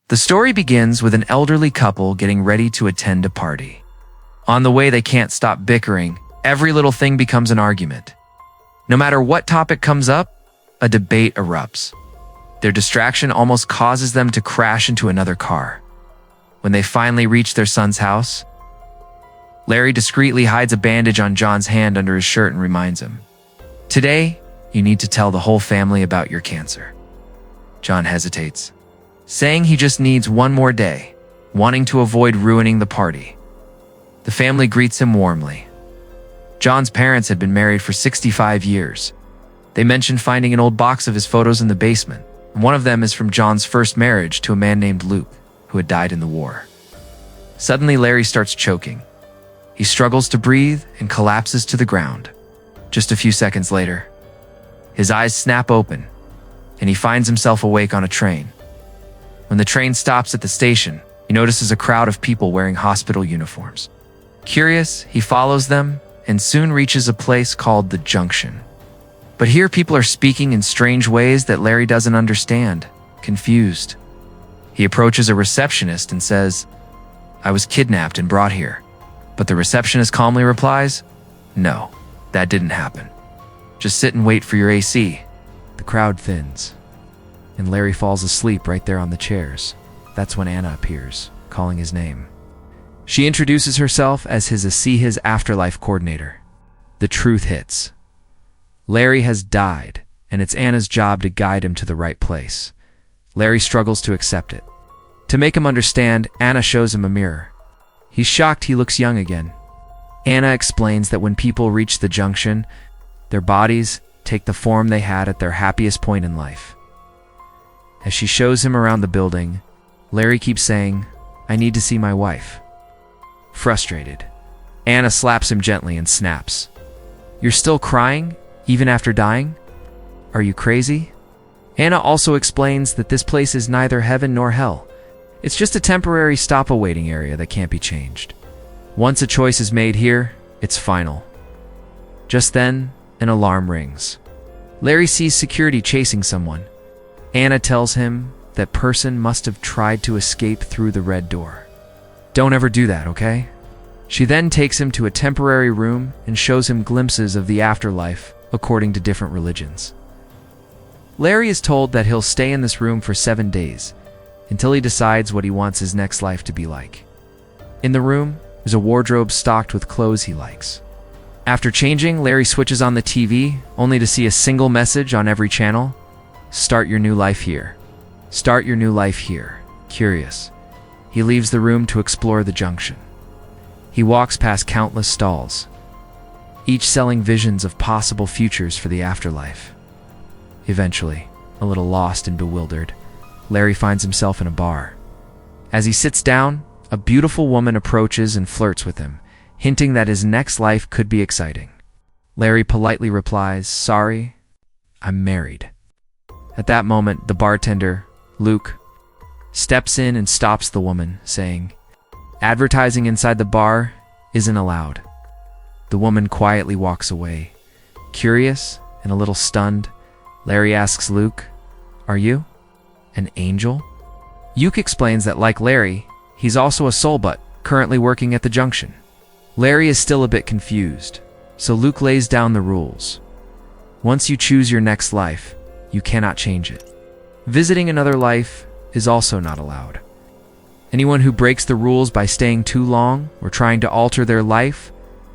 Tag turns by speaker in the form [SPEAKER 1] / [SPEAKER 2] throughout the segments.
[SPEAKER 1] The story begins with an elderly couple getting ready to attend a party. On the way, they can't stop bickering. Every little thing becomes an argument. No matter what topic comes up, a debate erupts. Their distraction almost causes them to crash into another car. When they finally reach their son's house, Larry discreetly hides a bandage on John's hand under his shirt and reminds him, "Today, you need to tell the whole family about your cancer." John hesitates, saying he just needs one more day, wanting to avoid ruining the party. The family greets him warmly. John's parents had been married for 65 years. They mentioned finding an old box of his photos in the basement, and one of them is from John's first marriage to a man named Luke, who had died in the war. Suddenly, Larry starts choking. He struggles to breathe and collapses to the ground. Just a few seconds later, his eyes snap open, and he finds himself awake on a train. When the train stops at the station, he notices a crowd of people wearing hospital uniforms. Curious, he follows them and soon reaches a place called the Junction. But here people are speaking in strange ways that Larry doesn't understand, confused. He approaches a receptionist and says, "I was kidnapped and brought here." But the receptionist calmly replies, "No, that didn't happen. Just sit and wait for your AC." The crowd thins, and Larry falls asleep right there on the chairs. That's when Anna appears, calling his name. She introduces herself as his See His Afterlife coordinator. The truth hits. Larry has died, and it's Anna's job to guide him to the right place. Larry struggles to accept it. To make him understand, Anna shows him a mirror. He's shocked he looks young again. Anna explains that when people reach the junction, their bodies take the form they had at their happiest point in life. As she shows him around the building, Larry keeps saying, "I need to see my wife." Frustrated, Anna slaps him gently and snaps, "You're still crying, even after dying? Are you crazy?" Anna also explains that this place is neither heaven nor hell. It's just a temporary stop-awaiting area that can't be changed. Once a choice is made here, it's final. Just then, an alarm rings. Larry sees security chasing someone. Anna tells him that person must have tried to escape through the red door. "Don't ever do that, okay?" She then takes him to a temporary room and shows him glimpses of the afterlife according to different religions. Larry is told that he'll stay in this room for 7 days, until he decides what he wants his next life to be like. In the room is a wardrobe stocked with clothes he likes. After changing, Larry switches on the TV, only to see a single message on every channel: "Start your new life here. Start your new life here." Curious, he leaves the room to explore the junction. He walks past countless stalls, each selling visions of possible futures for the afterlife. Eventually, a little lost and bewildered, Larry finds himself in a bar. As he sits down, a beautiful woman approaches and flirts with him, hinting that his next life could be exciting. Larry politely replies, "Sorry, I'm married." At that moment, the bartender, Luke, steps in and stops the woman, saying, "Advertising inside the bar isn't allowed." The woman quietly walks away. Curious and a little stunned, Larry asks Luke, "Are you an angel?" Luke explains that, like Larry, he's also a soul but currently working at the junction. Larry is still a bit confused, so Luke lays down the rules. Once you choose your next life, you cannot change it. Visiting another life is also not allowed. Anyone who breaks the rules by staying too long or trying to alter their life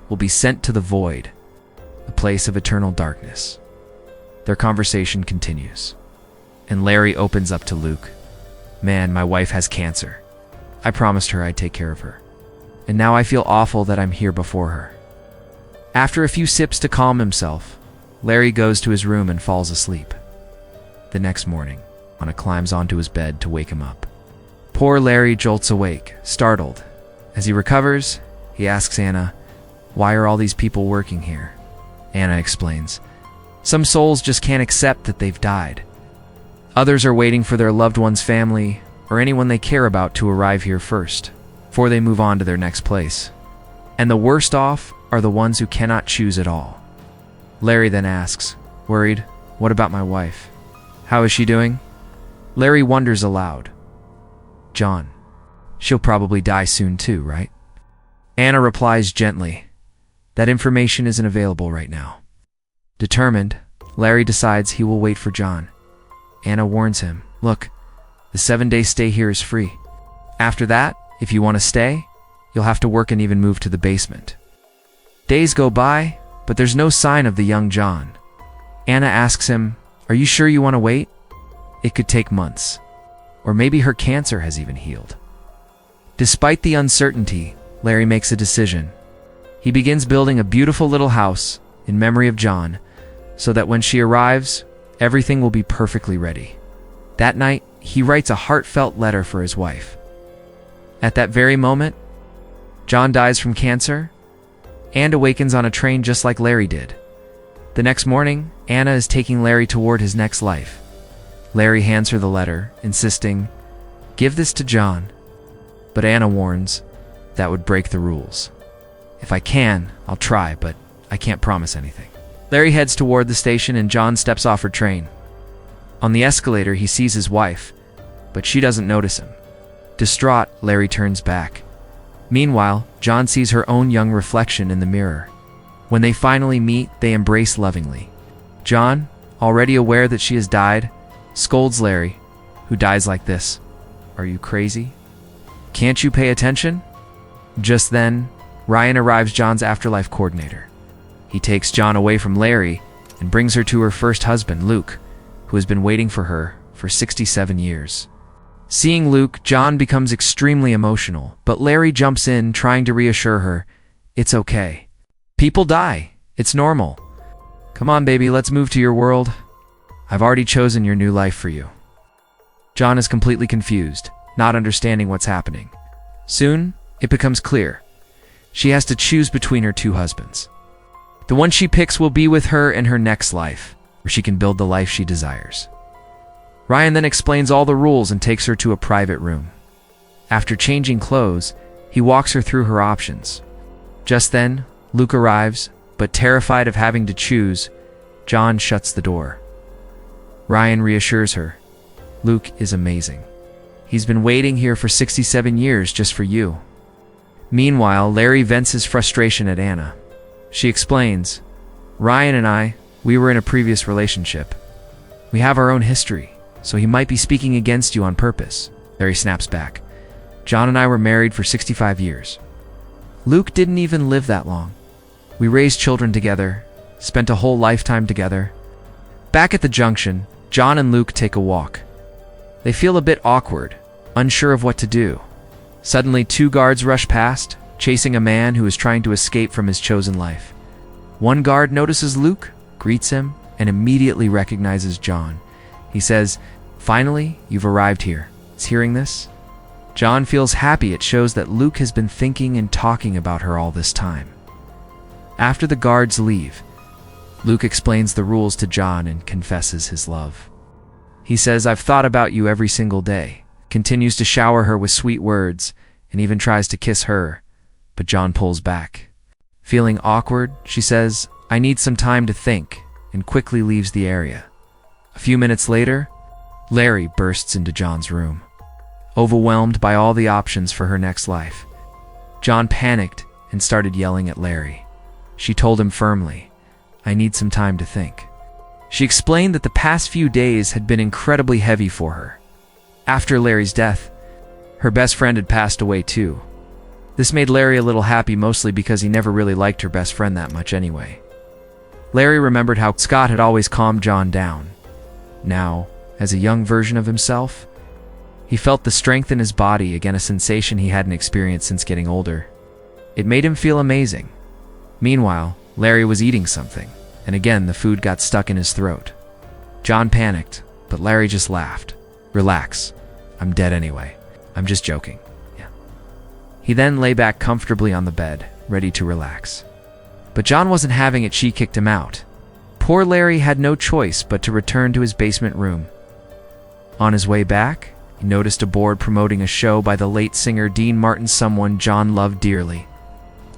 [SPEAKER 1] will be sent to the void, a place of eternal darkness. Their conversation continues, and Larry opens up to Luke. "Man, my wife has cancer. I promised her I'd take care of her. And now I feel awful that I'm here before her." After a few sips to calm himself, Larry goes to his room and falls asleep. The next morning, Anna climbs onto his bed to wake him up. Poor Larry jolts awake, startled. As he recovers, he asks Anna, "Why are all these people working here?" Anna explains, "Some souls just can't accept that they've died. Others are waiting for their loved one's family or anyone they care about to arrive here first, before they move on to their next place. And the worst off are the ones who cannot choose at all." Larry then asks, worried, "What about my wife? How is she doing?" Larry wonders aloud. John, she'll probably die soon too, right? Anna replies gently, that information isn't available right now. Determined, Larry decides he will wait for John. Anna warns him, look, the 7-day stay here is free. After that, if you want to stay, you'll have to work and even move to the basement. Days go by, but there's no sign of the young John. Anna asks him, are you sure you want to wait? It could take months. Or maybe her cancer has even healed. Despite the uncertainty, Larry makes a decision. He begins building a beautiful little house in memory of John, so that when she arrives, everything will be perfectly ready. That night, he writes a heartfelt letter for his wife. At that very moment, John dies from cancer and awakens on a train just like Larry did. The next morning, Anna is taking Larry toward his next life. Larry hands her the letter, insisting, give this to John. But Anna warns, that would break the rules. If I can, I'll try, but I can't promise anything. Larry heads toward the station and John steps off her train. On the escalator, he sees his wife, but she doesn't notice him. Distraught, Larry turns back. Meanwhile, John sees her own young reflection in the mirror. When they finally meet, they embrace lovingly. John, already aware that she has died, scolds Larry, who dies like this. Are you crazy? Can't you pay attention? Just then, Ryan arrives, John's afterlife coordinator. He takes John away from Larry and brings her to her first husband, Luke, who has been waiting for her for 67 years. Seeing Luke, John becomes extremely emotional, but Larry jumps in, trying to reassure her, it's okay. People die. It's normal. Come on, baby, let's move to your world. I've already chosen your new life for you. John is completely confused, not understanding what's happening. Soon, it becomes clear. She has to choose between her two husbands. The one she picks will be with her in her next life, where she can build the life she desires. Ryan then explains all the rules and takes her to a private room. After changing clothes, he walks her through her options. Just then, Luke arrives, but terrified of having to choose, John shuts the door. Ryan reassures her, Luke is amazing. He's been waiting here for 67 years just for you. Meanwhile, Larry vents his frustration at Anna. She explains, Ryan and I, we were in a previous relationship. We have our own history, so he might be speaking against you on purpose. Larry snaps back. John and I were married for 65 years. Luke didn't even live that long. We raised children together, spent a whole lifetime together. Back at the junction, John and Luke take a walk. They feel a bit awkward, unsure of what to do. Suddenly, 2 guards rush past, chasing a man who is trying to escape from his chosen life. One guard notices Luke, greets him, and immediately recognizes John. He says, finally, you've arrived here. Is hearing this? John feels happy. It shows that Luke has been thinking and talking about her all this time. After the guards leave, Luke explains the rules to John and confesses his love. He says, I've thought about you every single day, continues to shower her with sweet words, and even tries to kiss her, but John pulls back. Feeling awkward, she says, I need some time to think, and quickly leaves the area. A few minutes later, Larry bursts into John's room, overwhelmed by all the options for her next life. John panicked and started yelling at Larry. She told him firmly, I need some time to think. She explained that the past few days had been incredibly heavy for her. After Larry's death, her best friend had passed away too. This made Larry a little happy, mostly because he never really liked her best friend that much anyway. Larry remembered how Scott had always calmed John down. Now, as a young version of himself, he felt the strength in his body, again a sensation he hadn't experienced since getting older. It made him feel amazing. Meanwhile, Larry was eating something, and again the food got stuck in his throat. John panicked, but Larry just laughed. Relax. I'm dead anyway. I'm just joking. Yeah. He then lay back comfortably on the bed, ready to relax. But John wasn't having it. She kicked him out. Poor Larry had no choice but to return to his basement room. On his way back, he noticed a board promoting a show by the late singer Dean Martin, someone John loved dearly.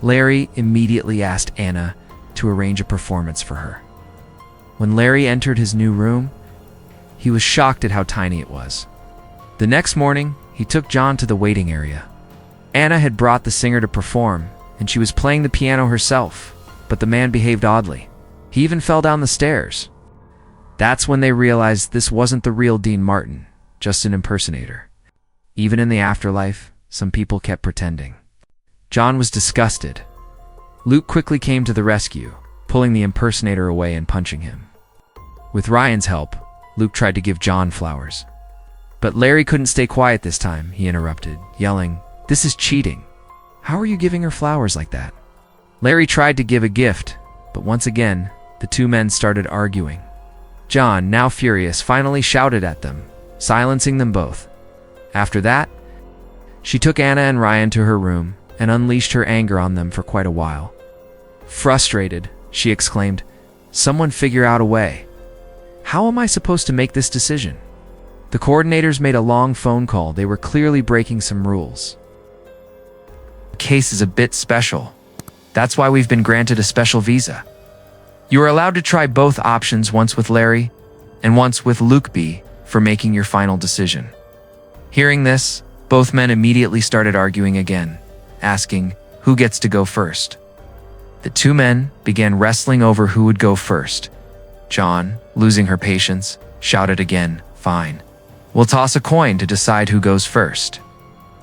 [SPEAKER 1] Larry immediately asked Anna to arrange a performance for her. When Larry entered his new room, he was shocked at how tiny it was. The next morning, he took John to the waiting area. Anna had brought the singer to perform, and she was playing the piano herself, but the man behaved oddly. He even fell down the stairs. That's when they realized this wasn't the real Dean Martin, just an impersonator. Even in the afterlife, some people kept pretending. John was disgusted. Luke quickly came to the rescue, pulling the impersonator away and punching him. With Ryan's help, Luke tried to give John flowers. But Larry couldn't stay quiet this time, he interrupted, yelling, "This is cheating. How are you giving her flowers like that?" Larry tried to give a gift, but once again, the two men started arguing. John, now furious, finally shouted at them, silencing them both. After that, she took Anna and Ryan to her room and unleashed her anger on them for quite a while. Frustrated, she exclaimed, "Someone figure out a way. How am I supposed to make this decision?" The coordinators made a long phone call. They were clearly breaking some rules. The case is a bit special. That's why we've been granted a special visa. You are allowed to try both options, once with Larry and once with Luke B, for making your final decision. Hearing this, both men immediately started arguing again, asking who gets to go first. The two men began wrestling over who would go first. John, losing her patience, shouted again, "Fine. We'll toss a coin to decide who goes first."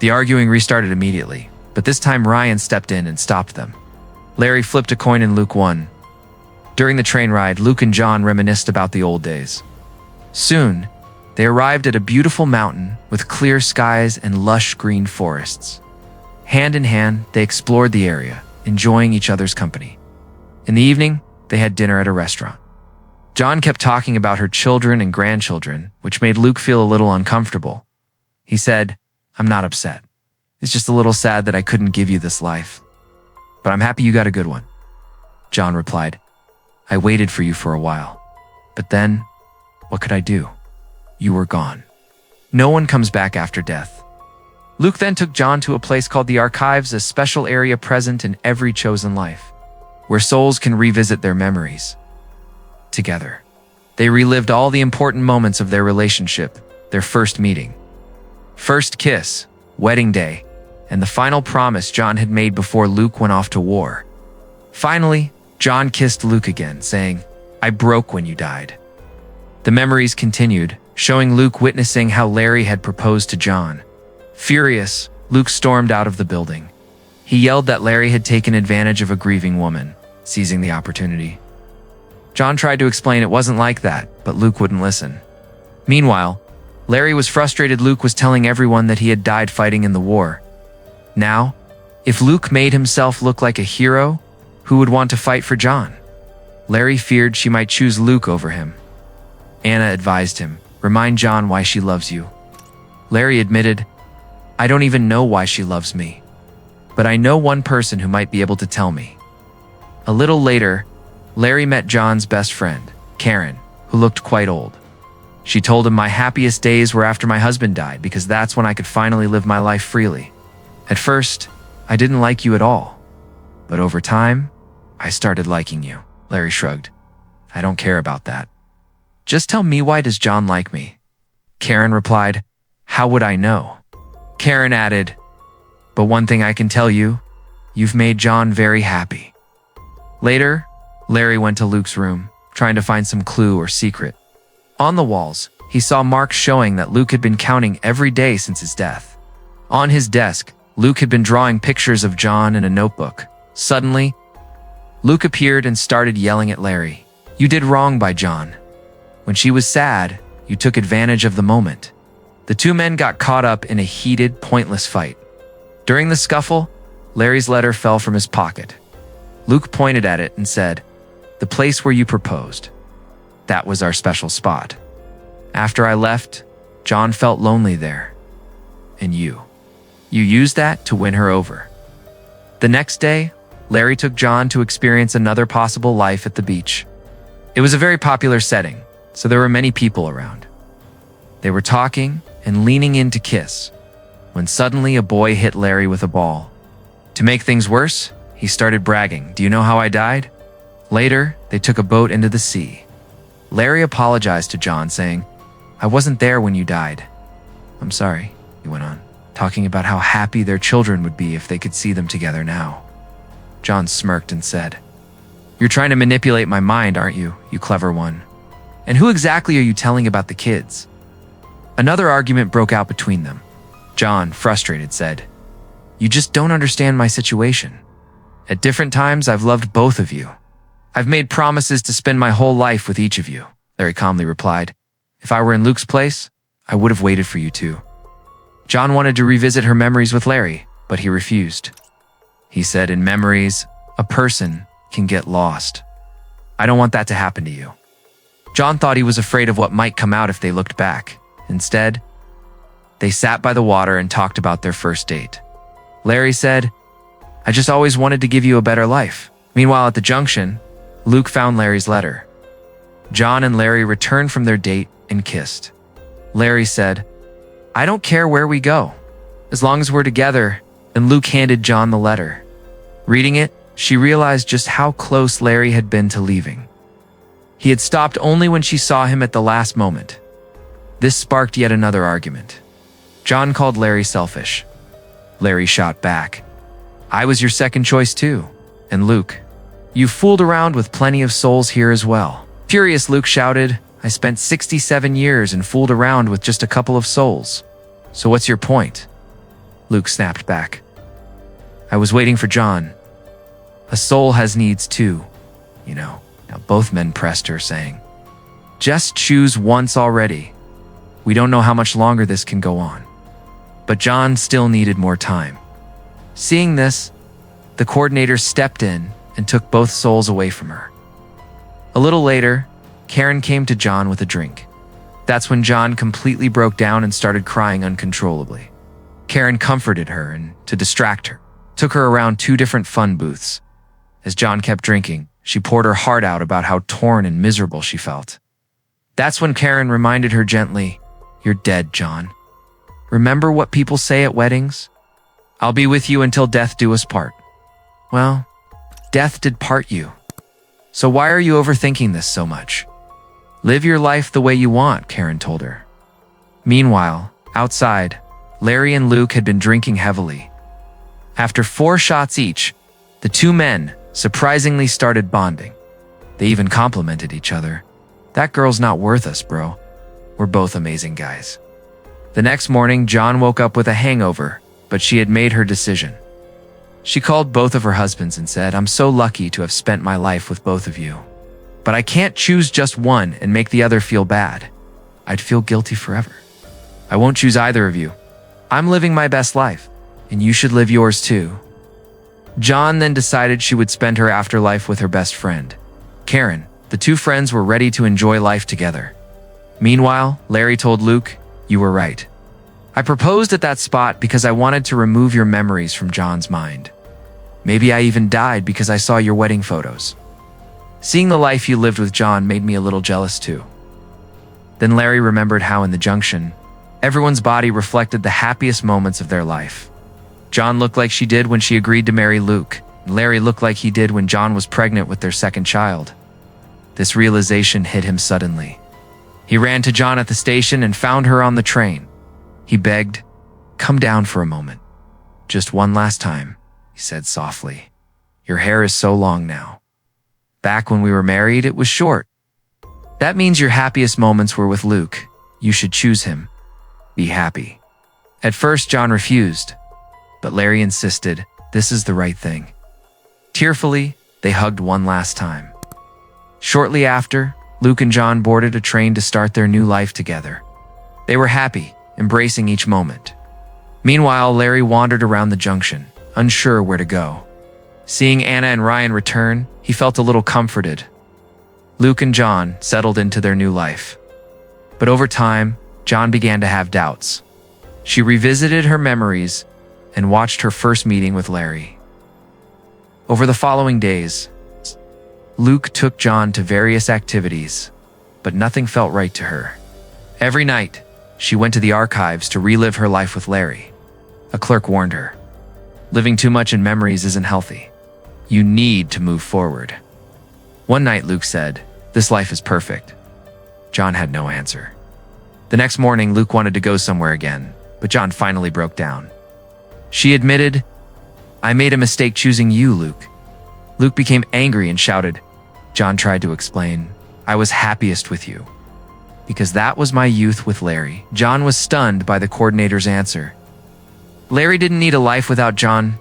[SPEAKER 1] The arguing restarted immediately, but this time Ryan stepped in and stopped them. Larry flipped a coin and Luke won. During the train ride, Luke and John reminisced about the old days. Soon, they arrived at a beautiful mountain with clear skies and lush green forests. Hand in hand, they explored the area, enjoying each other's company. In the evening, they had dinner at a restaurant. John kept talking about her children and grandchildren, which made Luke feel a little uncomfortable. He said, "I'm not upset. It's just a little sad that I couldn't give you this life. But I'm happy you got a good one." John replied, "I waited for you for a while. But then, what could I do? You were gone. No one comes back after death." Luke then took John to a place called the Archives, a special area present in every chosen life, where souls can revisit their memories. Together, they relived all the important moments of their relationship, their first meeting, first kiss, wedding day, and the final promise John had made before Luke went off to war. Finally, John kissed Luke again, saying, "I broke when you died." The memories continued, showing Luke witnessing how Larry had proposed to John. Furious, Luke stormed out of the building. He yelled that Larry had taken advantage of a grieving woman, seizing the opportunity. John tried to explain it wasn't like that, but Luke wouldn't listen. Meanwhile, Larry was frustrated. Luke was telling everyone that he had died fighting in the war. Now, if Luke made himself look like a hero, who would want to fight for John? Larry feared she might choose Luke over him. Anna advised him, "Remind John why she loves you." Larry admitted, "I don't even know why she loves me. But I know one person who might be able to tell me." A little later, Larry met John's best friend, Karen, who looked quite old. She told him, "My happiest days were after my husband died, because that's when I could finally live my life freely. At first, I didn't like you at all. But over time, I started liking you." Larry shrugged. "I don't care about that. Just tell me, why does John like me?" Karen replied, "How would I know?" Karen added, "But one thing I can tell you, you've made John very happy." Later, Larry went to Luke's room, trying to find some clue or secret. On the walls, he saw marks showing that Luke had been counting every day since his death. On his desk, Luke had been drawing pictures of John in a notebook. Suddenly, Luke appeared and started yelling at Larry, "You did wrong by John. When she was sad, you took advantage of the moment." The two men got caught up in a heated, pointless fight. During the scuffle, Larry's letter fell from his pocket. Luke pointed at it and said, "The place where you proposed. That was our special spot. After I left, John felt lonely there. And you used that to win her over." The next day, Larry took John to experience another possible life at the beach. It was a very popular setting, so there were many people around. They were talking and leaning in to kiss, when suddenly a boy hit Larry with a ball. To make things worse, he started bragging, "Do you know how I died?" Later, they took a boat into the sea. Larry apologized to John, saying, "I wasn't there when you died. I'm sorry." he went on, talking about how happy their children would be if they could see them together now. John smirked and said, "You're trying to manipulate my mind, aren't you, you clever one? And who exactly are you telling about the kids?" Another argument broke out between them. John, frustrated, said, "You just don't understand my situation. At different times, I've loved both of you. I've made promises to spend my whole life with each of you," Larry calmly replied. "If I were in Luke's place, I would have waited for you too." John wanted to revisit her memories with Larry, but he refused. He said, "In memories, a person can get lost. I don't want that to happen to you." John thought he was afraid of what might come out if they looked back. Instead, they sat by the water and talked about their first date. Larry said, "I just always wanted to give you a better life." Meanwhile, at the junction, Luke found Larry's letter. John and Larry returned from their date and kissed. Larry said, "I don't care where we go, as long as we're together," and Luke handed John the letter. Reading it, she realized just how close Larry had been to leaving. He had stopped only when she saw him at the last moment. This sparked yet another argument. John called Larry selfish. Larry shot back, "I was your second choice too. And Luke, you fooled around with plenty of souls here as well." Furious, Luke shouted, "I spent 67 years and fooled around with just a couple of souls. So what's your point?" Luke snapped back, "I was waiting for John. A soul has needs too, you know." Now both men pressed her, saying, "Just choose once already. We don't know how much longer this can go on." But John still needed more time. Seeing this, the coordinator stepped in and took both souls away from her. A little later, Karen came to John with a drink. That's when John completely broke down and started crying uncontrollably. Karen comforted her and, to distract her, took her around 2 different fun booths. As John kept drinking, she poured her heart out about how torn and miserable she felt. That's when Karen reminded her gently, "You're dead, John. Remember what people say at weddings? I'll be with you until death do us part. Well, death did part you. So why are you overthinking this so much? Live your life the way you want," Karen told her. Meanwhile, outside, Larry and Luke had been drinking heavily. After 4 shots each, the 2 men surprisingly started bonding. They even complimented each other. "That girl's not worth us, bro. We're both amazing guys." The next morning, John woke up with a hangover, but she had made her decision. She called both of her husbands and said, "I'm so lucky to have spent my life with both of you. But I can't choose just one and make the other feel bad. I'd feel guilty forever. I won't choose either of you. I'm living my best life, and you should live yours too." John then decided she would spend her afterlife with her best friend, Karen. The 2 friends were ready to enjoy life together. Meanwhile, Larry told Luke, "You were right. I proposed at that spot because I wanted to remove your memories from John's mind. Maybe I even died because I saw your wedding photos. Seeing the life you lived with John made me a little jealous too." Then Larry remembered how in the junction, everyone's body reflected the happiest moments of their life. John looked like she did when she agreed to marry Luke, and Larry looked like he did when John was pregnant with their second child. This realization hit him suddenly. He ran to John at the station and found her on the train. He begged, "Come down for a moment. Just one last time," he said softly. "Your hair is so long now. Back when we were married, it was short. That means your happiest moments were with Luke. You should choose him. Be happy." At first, John refused, but Larry insisted this is the right thing. Tearfully, they hugged one last time. Shortly after, Luke and John boarded a train to start their new life together. They were happy, embracing each moment. Meanwhile, Larry wandered around the junction, unsure where to go. Seeing Anna and Ryan return, he felt a little comforted. Luke and John settled into their new life. But over time, John began to have doubts. She revisited her memories and watched her first meeting with Larry. Over the following days, Luke took John to various activities, but nothing felt right to her. Every night, she went to the archives to relive her life with Larry. A clerk warned her, "Living too much in memories isn't healthy. You need to move forward." One night, Luke said, "This life is perfect." John had no answer. The next morning, Luke wanted to go somewhere again, but John finally broke down. She admitted, "I made a mistake choosing you, Luke." Luke became angry and shouted. John tried to explain, "I was happiest with you, because that was my youth with Larry." John was stunned by the coordinator's answer. Larry didn't need a life without John.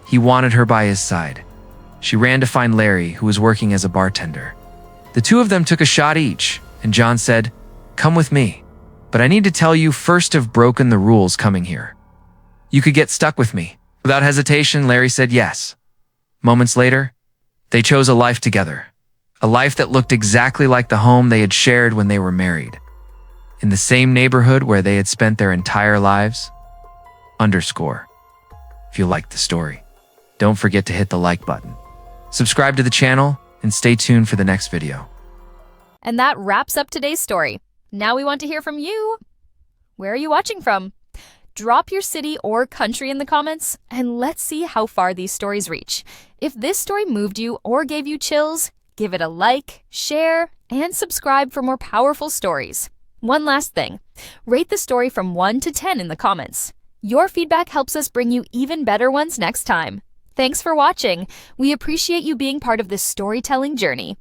[SPEAKER 1] He wanted her by his side. She ran to find Larry, who was working as a bartender. The two of them took a shot each, and John said, "Come with me. But I need to tell you first I've broken the rules coming here. You could get stuck with me." Without hesitation, Larry said yes. Moments later, they chose a life together. A life that looked exactly like the home they had shared when they were married. In the same neighborhood where they had spent their entire lives. If you liked the story, don't forget to hit the like button. Subscribe to the channel and stay tuned for the next video.
[SPEAKER 2] And that wraps up today's story. Now we want to hear from you. Where are you watching from? Drop your city or country in the comments, and let's see how far these stories reach. If this story moved you or gave you chills, give it a like, share, and subscribe for more powerful stories. One last thing, rate the story from 1 to 10 in the comments. Your feedback helps us bring you even better ones next time. Thanks for watching. We appreciate you being part of this storytelling journey.